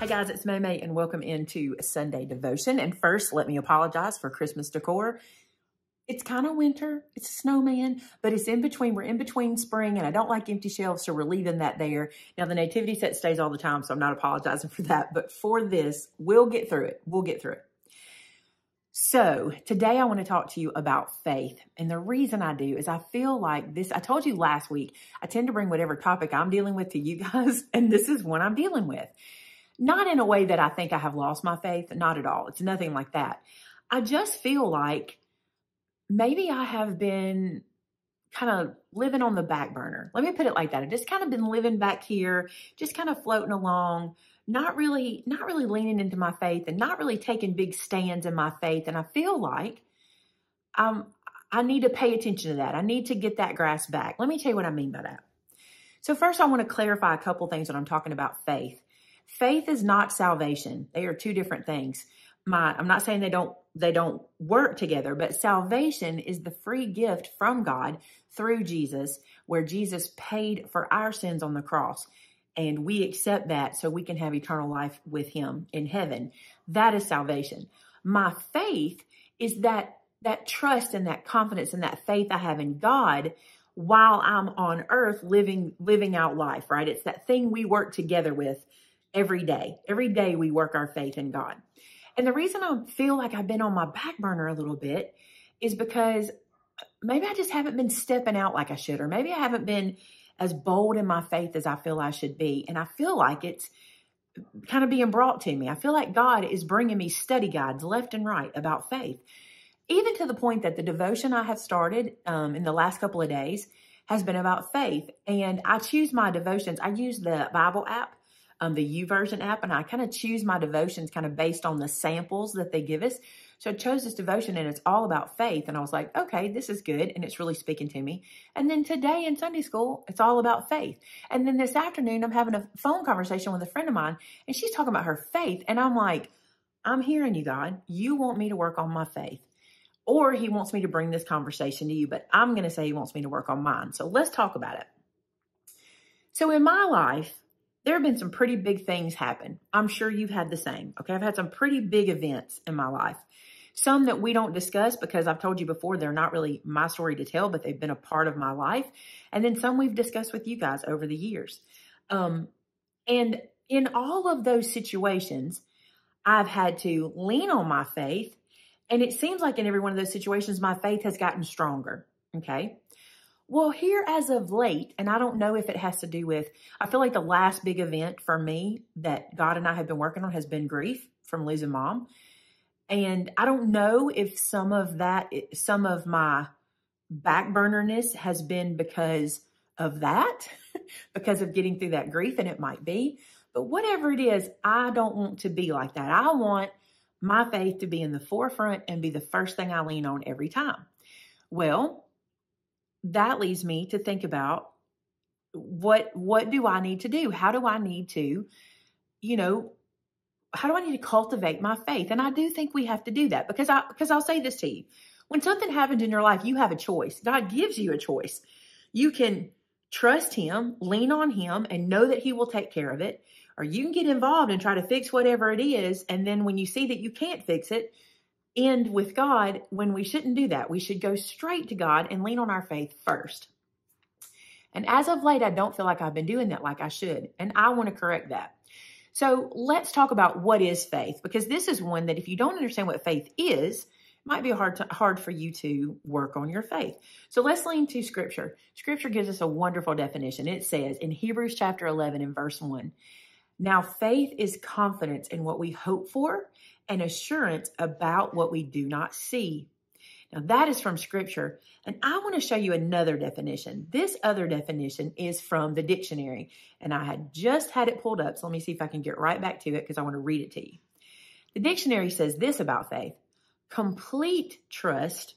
Hey guys, it's Maymay and welcome into Sunday Devotion. And first, let me apologize for Christmas decor. It's kind of winter, it's a snowman, but it's in between. We're in between spring and I don't like empty shelves, so we're leaving that there. Now the nativity set stays all the time, so I'm not apologizing for that. But for this, we'll get through it. We'll get through it. So today I want to talk to you about faith. And the reason I do is I feel like this, I told you last week, I tend to bring whatever topic I'm dealing with to you guys, and this is one I'm dealing with. Not in a way that I think I have lost my faith, not at all. It's nothing like that. I just feel like maybe I have been kind of living on the back burner. Let me put it like that. I've just kind of been living back here, just kind of floating along, not really leaning into my faith and not really taking big stands in my faith. And I feel like I need to pay attention to that. I need to get that grasp back. Let me tell you what I mean by that. So first I want to clarify a couple things when I'm talking about faith. Faith is not salvation. They are two different things. I'm not saying they don't work together, but salvation is the free gift from God through Jesus, where Jesus paid for our sins on the cross. And we accept that so we can have eternal life with him in heaven. That is salvation. My faith is that trust and that confidence and that faith I have in God while I'm on earth living out life, right? It's that thing we work together with every day. Every day we work our faith in God. And the reason I feel like I've been on my back burner a little bit is because maybe I just haven't been stepping out like I should, or maybe I haven't been as bold in my faith as I feel I should be. And I feel like it's kind of being brought to me. I feel like God is bringing me study guides left and right about faith, even to the point that the devotion I have started in the last couple of days has been about faith. And I choose my devotions. I use the Bible app, the YouVersion app, and I kind of choose my devotions kind of based on the samples that they give us. So I chose this devotion and it's all about faith. And I was like, okay, this is good. And it's really speaking to me. And then today in Sunday school, it's all about faith. And then this afternoon, I'm having a phone conversation with a friend of mine and she's talking about her faith. And I'm like, I'm hearing you, God. You want me to work on my faith, or he wants me to bring this conversation to you, but I'm going to say he wants me to work on mine. So let's talk about it. So in my life, there have been some pretty big things happen. I'm sure you've had the same. Okay. I've had some pretty big events in my life. Some that we don't discuss because I've told you before, they're not really my story to tell, but they've been a part of my life. And then some we've discussed with you guys over the years. And in all of those situations, I've had to lean on my faith. And it seems like in every one of those situations, my faith has gotten stronger. Okay. Well, here as of late, and I don't know if it has to do with, I feel like the last big event for me that God and I have been working on has been grief from losing mom. And I don't know if some of my backburnerness has been because of that, because of getting through that grief, and it might be. But whatever it is, I don't want to be like that. I want my faith to be in the forefront and be the first thing I lean on every time. Well, that leads me to think about what do I need to do? How do I need to, how do I need to cultivate my faith? And I do think we have to do that because I'll say this to you. When something happens in your life, you have a choice. God gives you a choice. You can trust him, lean on him, and know that he will take care of it. Or you can get involved and try to fix whatever it is. And then when you see that you can't fix it, end with God, when we shouldn't do that. We should go straight to God and lean on our faith first. And as of late, I don't feel like I've been doing that like I should. And I want to correct that. So let's talk about what is faith, because this is one that if you don't understand what faith is, it might be hard for you to work on your faith. So let's lean to Scripture. Scripture gives us a wonderful definition. It says in Hebrews chapter 11 and verse 1, now faith is confidence in what we hope for and assurance about what we do not see. Now that is from Scripture. And I want to show you another definition. This other definition is from the dictionary. And I had just had it pulled up. So let me see if I can get right back to it because I want to read it to you. The dictionary says this about faith: complete trust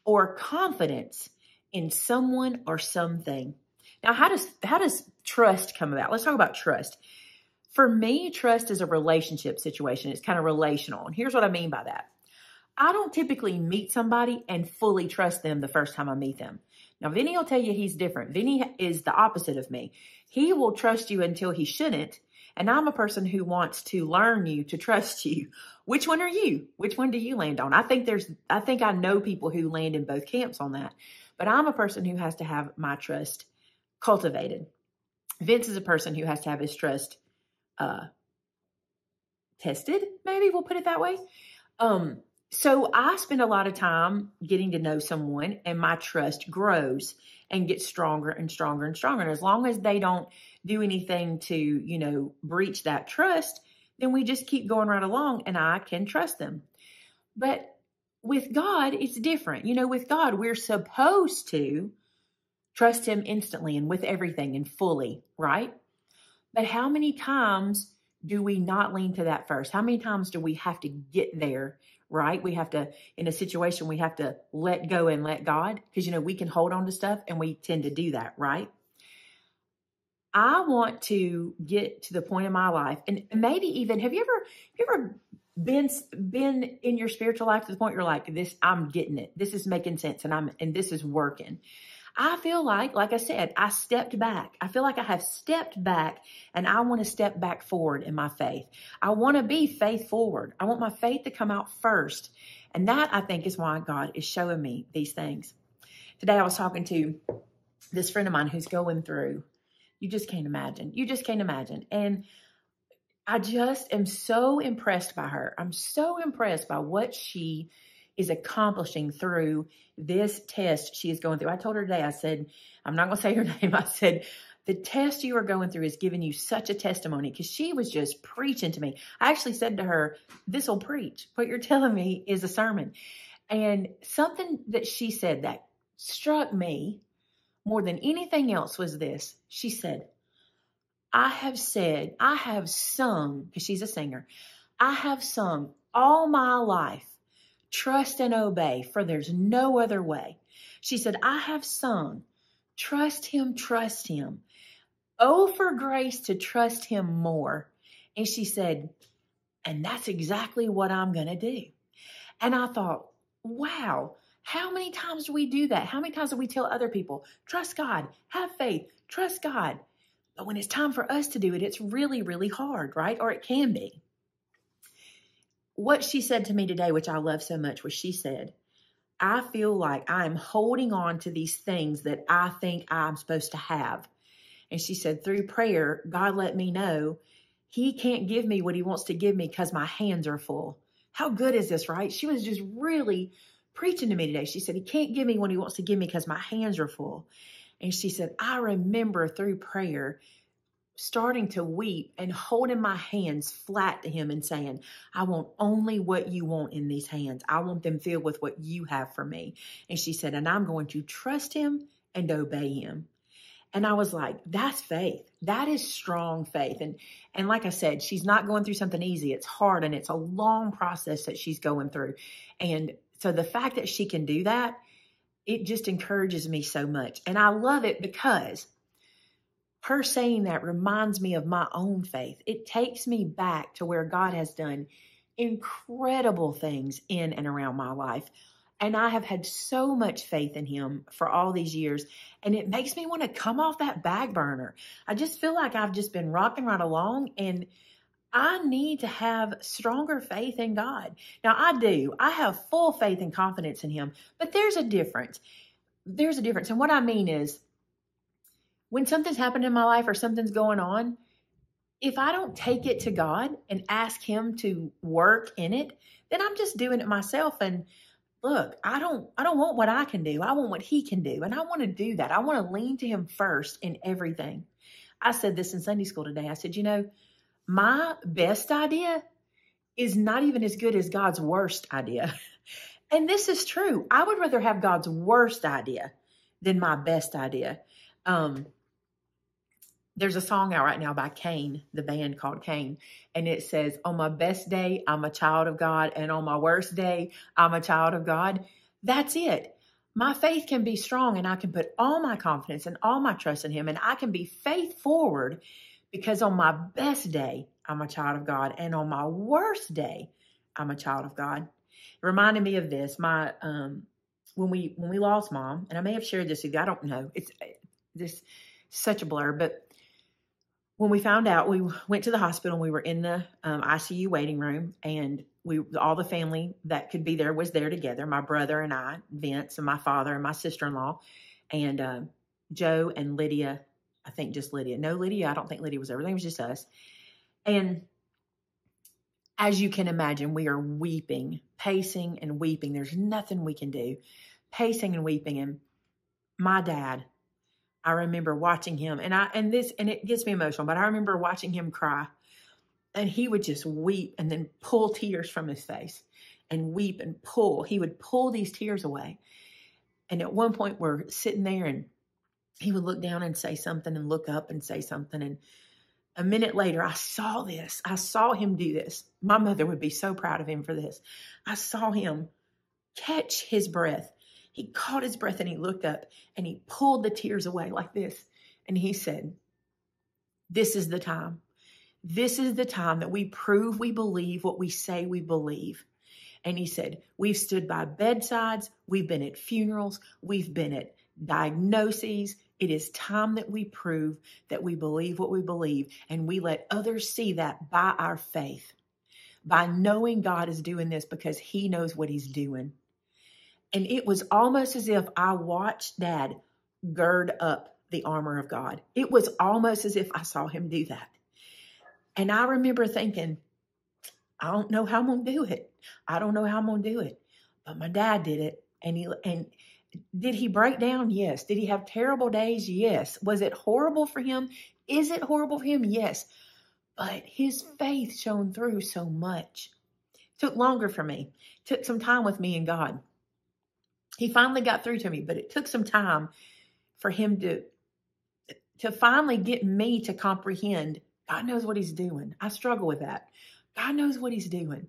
or confidence in someone or something. Now, how does trust come about? Let's talk about trust. For me, trust is a relationship situation. It's kind of relational. And here's what I mean by that. I don't typically meet somebody and fully trust them the first time I meet them. Now, Vinny will tell you he's different. Vinny is the opposite of me. He will trust you until he shouldn't. And I'm a person who wants to learn you, to trust you. Which one are you? Which one do you land on? I think I know people who land in both camps on that. But I'm a person who has to have my trust cultivated. Vince is a person who has to have his trust tested, maybe we'll put it that way. So I spend a lot of time getting to know someone, and my trust grows and gets stronger and stronger and stronger. And as long as they don't do anything to, breach that trust, then we just keep going right along and I can trust them. But with God, it's different. With God, we're supposed to trust him instantly and with everything and fully, right? But how many times do we not lean to that first? How many times do we have to get there, right? We have to, in a situation, we have to let go and let God, because, we can hold on to stuff and we tend to do that, right? I want to get to the point in my life, and maybe even, have you ever been in your spiritual life to the point you're like, I'm getting it. This is making sense and this is working. I feel like I said, I stepped back. I feel like I have stepped back and I want to step back forward in my faith. I want to be faith forward. I want my faith to come out first. And that, I think, is why God is showing me these things. Today I was talking to this friend of mine who's going through, you just can't imagine. And I just am so impressed by her. I'm so impressed by what she is accomplishing through this test she is going through. I told her today, I said, I'm not going to say her name. I said, the test you are going through is giving you such a testimony, because she was just preaching to me. I actually said to her, this will preach. What you're telling me is a sermon. And something that she said that struck me more than anything else was this. She said, I have sung, because she's a singer, I have sung all my life, trust and obey, for there's no other way. She said, I have sung, trust him. Oh, for grace to trust him more. And she said, and that's exactly what I'm going to do. And I thought, wow, how many times do we do that? How many times do we tell other people, trust God, have faith, trust God? But when it's time for us to do it, it's really, really hard, right? Or it can be. What she said to me today, which I love so much, was she said, I feel like I'm holding on to these things that I think I'm supposed to have. And she said, through prayer, God let me know he can't give me what he wants to give me because my hands are full. How good is this, right? She was just really preaching to me today. She said, he can't give me what he wants to give me because my hands are full. And she said, I remember through prayer starting to weep and holding my hands flat to him and saying, I want only what you want in these hands. I want them filled with what you have for me. And she said, and I'm going to trust him and obey him. And I was like, that's faith. That is strong faith. And like I said, she's not going through something easy. It's hard and it's a long process that she's going through. And so the fact that she can do that, it just encourages me so much. And I love it because her saying that reminds me of my own faith. It takes me back to where God has done incredible things in and around my life. And I have had so much faith in him for all these years. And it makes me want to come off that back burner. I just feel like I've just been rocking right along, and I need to have stronger faith in God. Now I do. I have full faith and confidence in him, but there's a difference. There's a difference. And what I mean is, when something's happened in my life or something's going on, if I don't take it to God and ask him to work in it, then I'm just doing it myself. And look, I don't want what I can do. I want what he can do. And I want to do that. I want to lean to him first in everything. I said this in Sunday school today. I said, my best idea is not even as good as God's worst idea. And this is true. I would rather have God's worst idea than my best idea. There's a song out right now by Kane, the band called Kane, and it says, on my best day, I'm a child of God, and on my worst day, I'm a child of God. That's it. My faith can be strong, and I can put all my confidence and all my trust in him, and I can be faith forward, because on my best day, I'm a child of God, and on my worst day, I'm a child of God. It reminded me of this. When we lost Mom, and I may have shared this with you, I don't know. It's this such a blur, but when we found out, we went to the hospital and we were in the ICU waiting room, and all the family that could be there was there together. My brother and I, Vince, and my father and my sister-in-law, and Joe and Lydia. I think just Lydia. No, Lydia. I don't think Lydia was there. Everything was just us. And as you can imagine, we are weeping, pacing and weeping. There's nothing we can do. Pacing and weeping. And my dad, I remember watching him, and it gets me emotional, but I remember watching him cry, and he would just weep and then pull tears from his face and weep and pull. He would pull these tears away. And at one point we're sitting there, and he would look down and say something and look up and say something. And a minute later, I saw this. I saw him do this. My mother would be so proud of him for this. I saw him catch his breath. He caught his breath and he looked up and he pulled the tears away like this. And he said, "This is the time. This is the time that we prove we believe what we say we believe." And he said, "We've stood by bedsides. We've been at funerals. We've been at diagnoses. It is time that we prove that we believe what we believe. And we let others see that by our faith, by knowing God is doing this because he knows what he's doing." And it was almost as if I watched Dad gird up the armor of God. It was almost as if I saw him do that. And I remember thinking, I don't know how I'm going to do it. I don't know how I'm going to do it. But my dad did it. And did he break down? Yes. Did he have terrible days? Yes. Was it horrible for him? Is it horrible for him? Yes. But his faith shone through so much. It took longer for me. It took some time with me and God. He finally got through to me, but it took some time for him to finally get me to comprehend God knows what he's doing. I struggle with that. God knows what he's doing.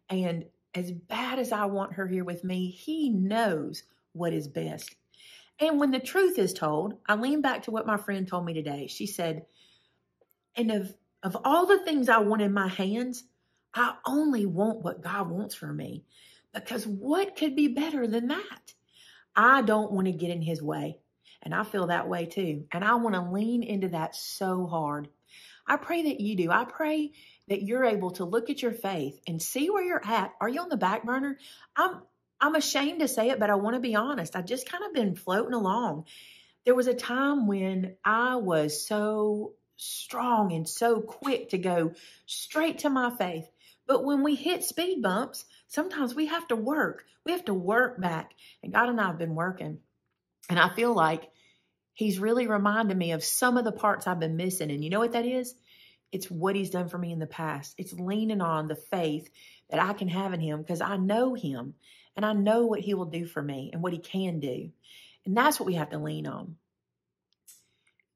And as bad as I want her here with me, he knows what is best. And when the truth is told, I lean back to what my friend told me today. She said, and of all the things I want in my hands, I only want what God wants for me. Because what could be better than that? I don't want to get in his way. And I feel that way too. And I want to lean into that so hard. I pray that you do. I pray that you're able to look at your faith and see where you're at. Are you on the back burner? I'm ashamed to say it, but I want to be honest. I've just kind of been floating along. There was a time when I was so strong and so quick to go straight to my faith. But when we hit speed bumps, sometimes we have to work. We have to work back. And God and I have been working. And I feel like he's really reminded me of some of the parts I've been missing. And you know what that is? It's what he's done for me in the past. It's leaning on the faith that I can have in him because I know him and I know what he will do for me and what he can do. And that's what we have to lean on.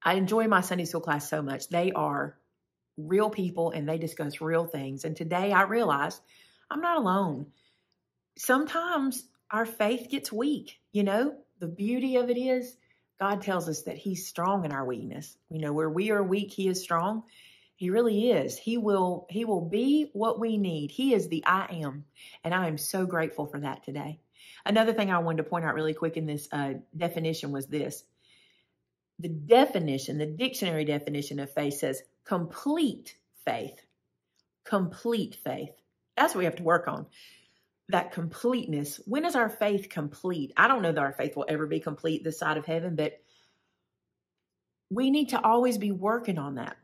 I enjoy my Sunday school class so much. They are real people and they discuss real things. And today I realized I'm not alone. Sometimes our faith gets weak. You know, the beauty of it is God tells us that he's strong in our weakness. You know, where we are weak, he is strong. He really is. He will be what we need. He is the I am. And I am so grateful for that today. Another thing I wanted to point out really quick in this definition was this. The dictionary definition of faith says complete faith. Complete faith. That's what we have to work on. That completeness. When is our faith complete? I don't know that our faith will ever be complete this side of heaven, but we need to always be working on that.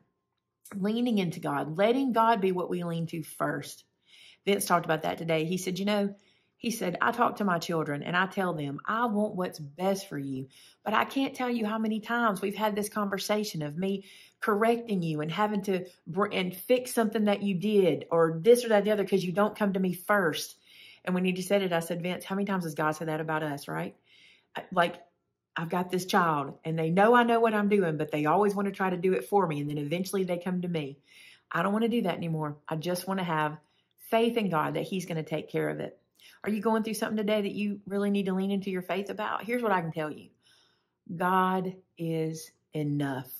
Leaning into God, letting God be what we lean to first. Vince talked about that today. He said, I talk to my children and I tell them, I want what's best for you. But I can't tell you how many times we've had this conversation of me correcting you and having to fix something that you did or this or that, the other, because you don't come to me first. And when he just said it, I said, Vince, how many times has God said that about us, right? Like, I've got this child and they know I know what I'm doing, but they always want to try to do it for me. And then eventually they come to me. I don't want to do that anymore. I just want to have faith in God that he's going to take care of it. Are you going through something today that you really need to lean into your faith about? Here's what I can tell you. God is enough.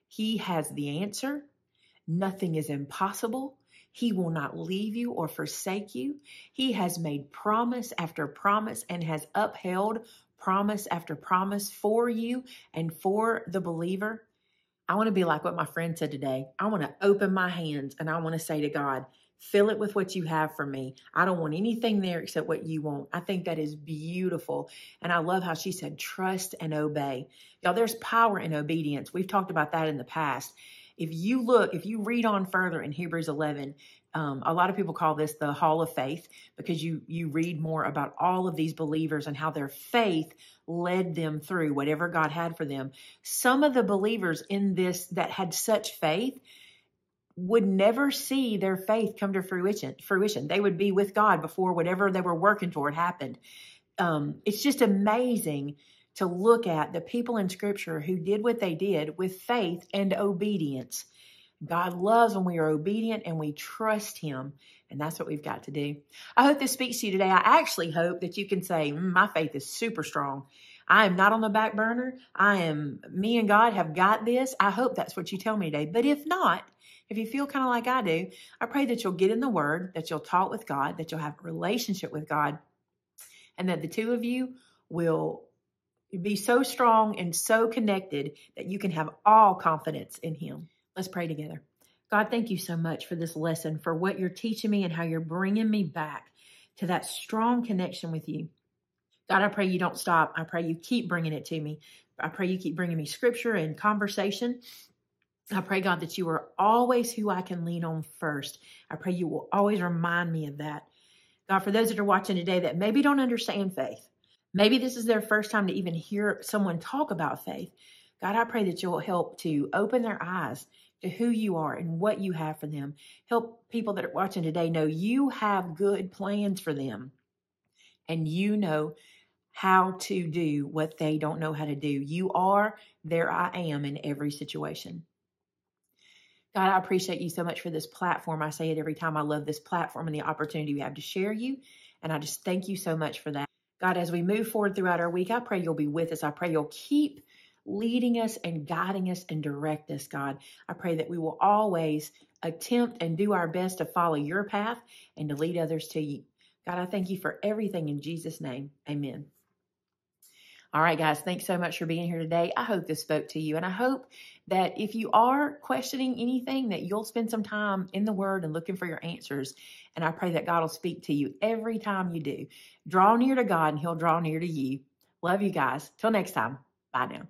He has the answer. Nothing is impossible. He will not leave you or forsake you. He has made promise after promise and has upheld promise after promise for you and for the believer. I want to be like what my friend said today. I want to open my hands and I want to say to God, fill it with what you have for me. I don't want anything there except what you want. I think that is beautiful. And I love how she said, trust and obey. Y'all, there's power in obedience. We've talked about that in the past. If you read on further in Hebrews 11, a lot of people call this the Hall of Faith because you read more about all of these believers and how their faith led them through whatever God had for them. Some of the believers in this that had such faith would never see their faith come to fruition. They would be with God before whatever they were working toward happened. It's just amazing to look at the people in Scripture who did what they did with faith and obedience. God loves when we are obedient and we trust Him. And that's what we've got to do. I hope this speaks to you today. I actually hope that you can say, my faith is super strong. I am not on the back burner. Me and God have got this. I hope that's what you tell me today. But if not, if you feel kind of like I do, I pray that you'll get in the Word, that you'll talk with God, that you'll have a relationship with God, and that the two of you will be so strong and so connected that you can have all confidence in Him. Let's pray together. God, thank you so much for this lesson, for what you're teaching me and how you're bringing me back to that strong connection with you. God, I pray you don't stop. I pray you keep bringing it to me. I pray you keep bringing me scripture and conversation. I pray, God, that you are always who I can lean on first. I pray you will always remind me of that. God, for those that are watching today that maybe don't understand faith, maybe this is their first time to even hear someone talk about faith. God, I pray that you'll help to open their eyes to who you are and what you have for them. Help people that are watching today know you have good plans for them and you know how to do what they don't know how to do. You are their I am in every situation. God, I appreciate you so much for this platform. I say it every time. I love this platform and the opportunity we have to share you. And I just thank you so much for that. God, as we move forward throughout our week, I pray you'll be with us. I pray you'll keep leading us and guiding us and direct us, God. I pray that we will always attempt and do our best to follow your path and to lead others to you. God, I thank you for everything in Jesus' name. Amen. All right, guys, thanks so much for being here today. I hope this spoke to you. And I hope that if you are questioning anything, that you'll spend some time in the Word and looking for your answers. And I pray that God will speak to you every time you do. Draw near to God and He'll draw near to you. Love you guys. Till next time. Bye now.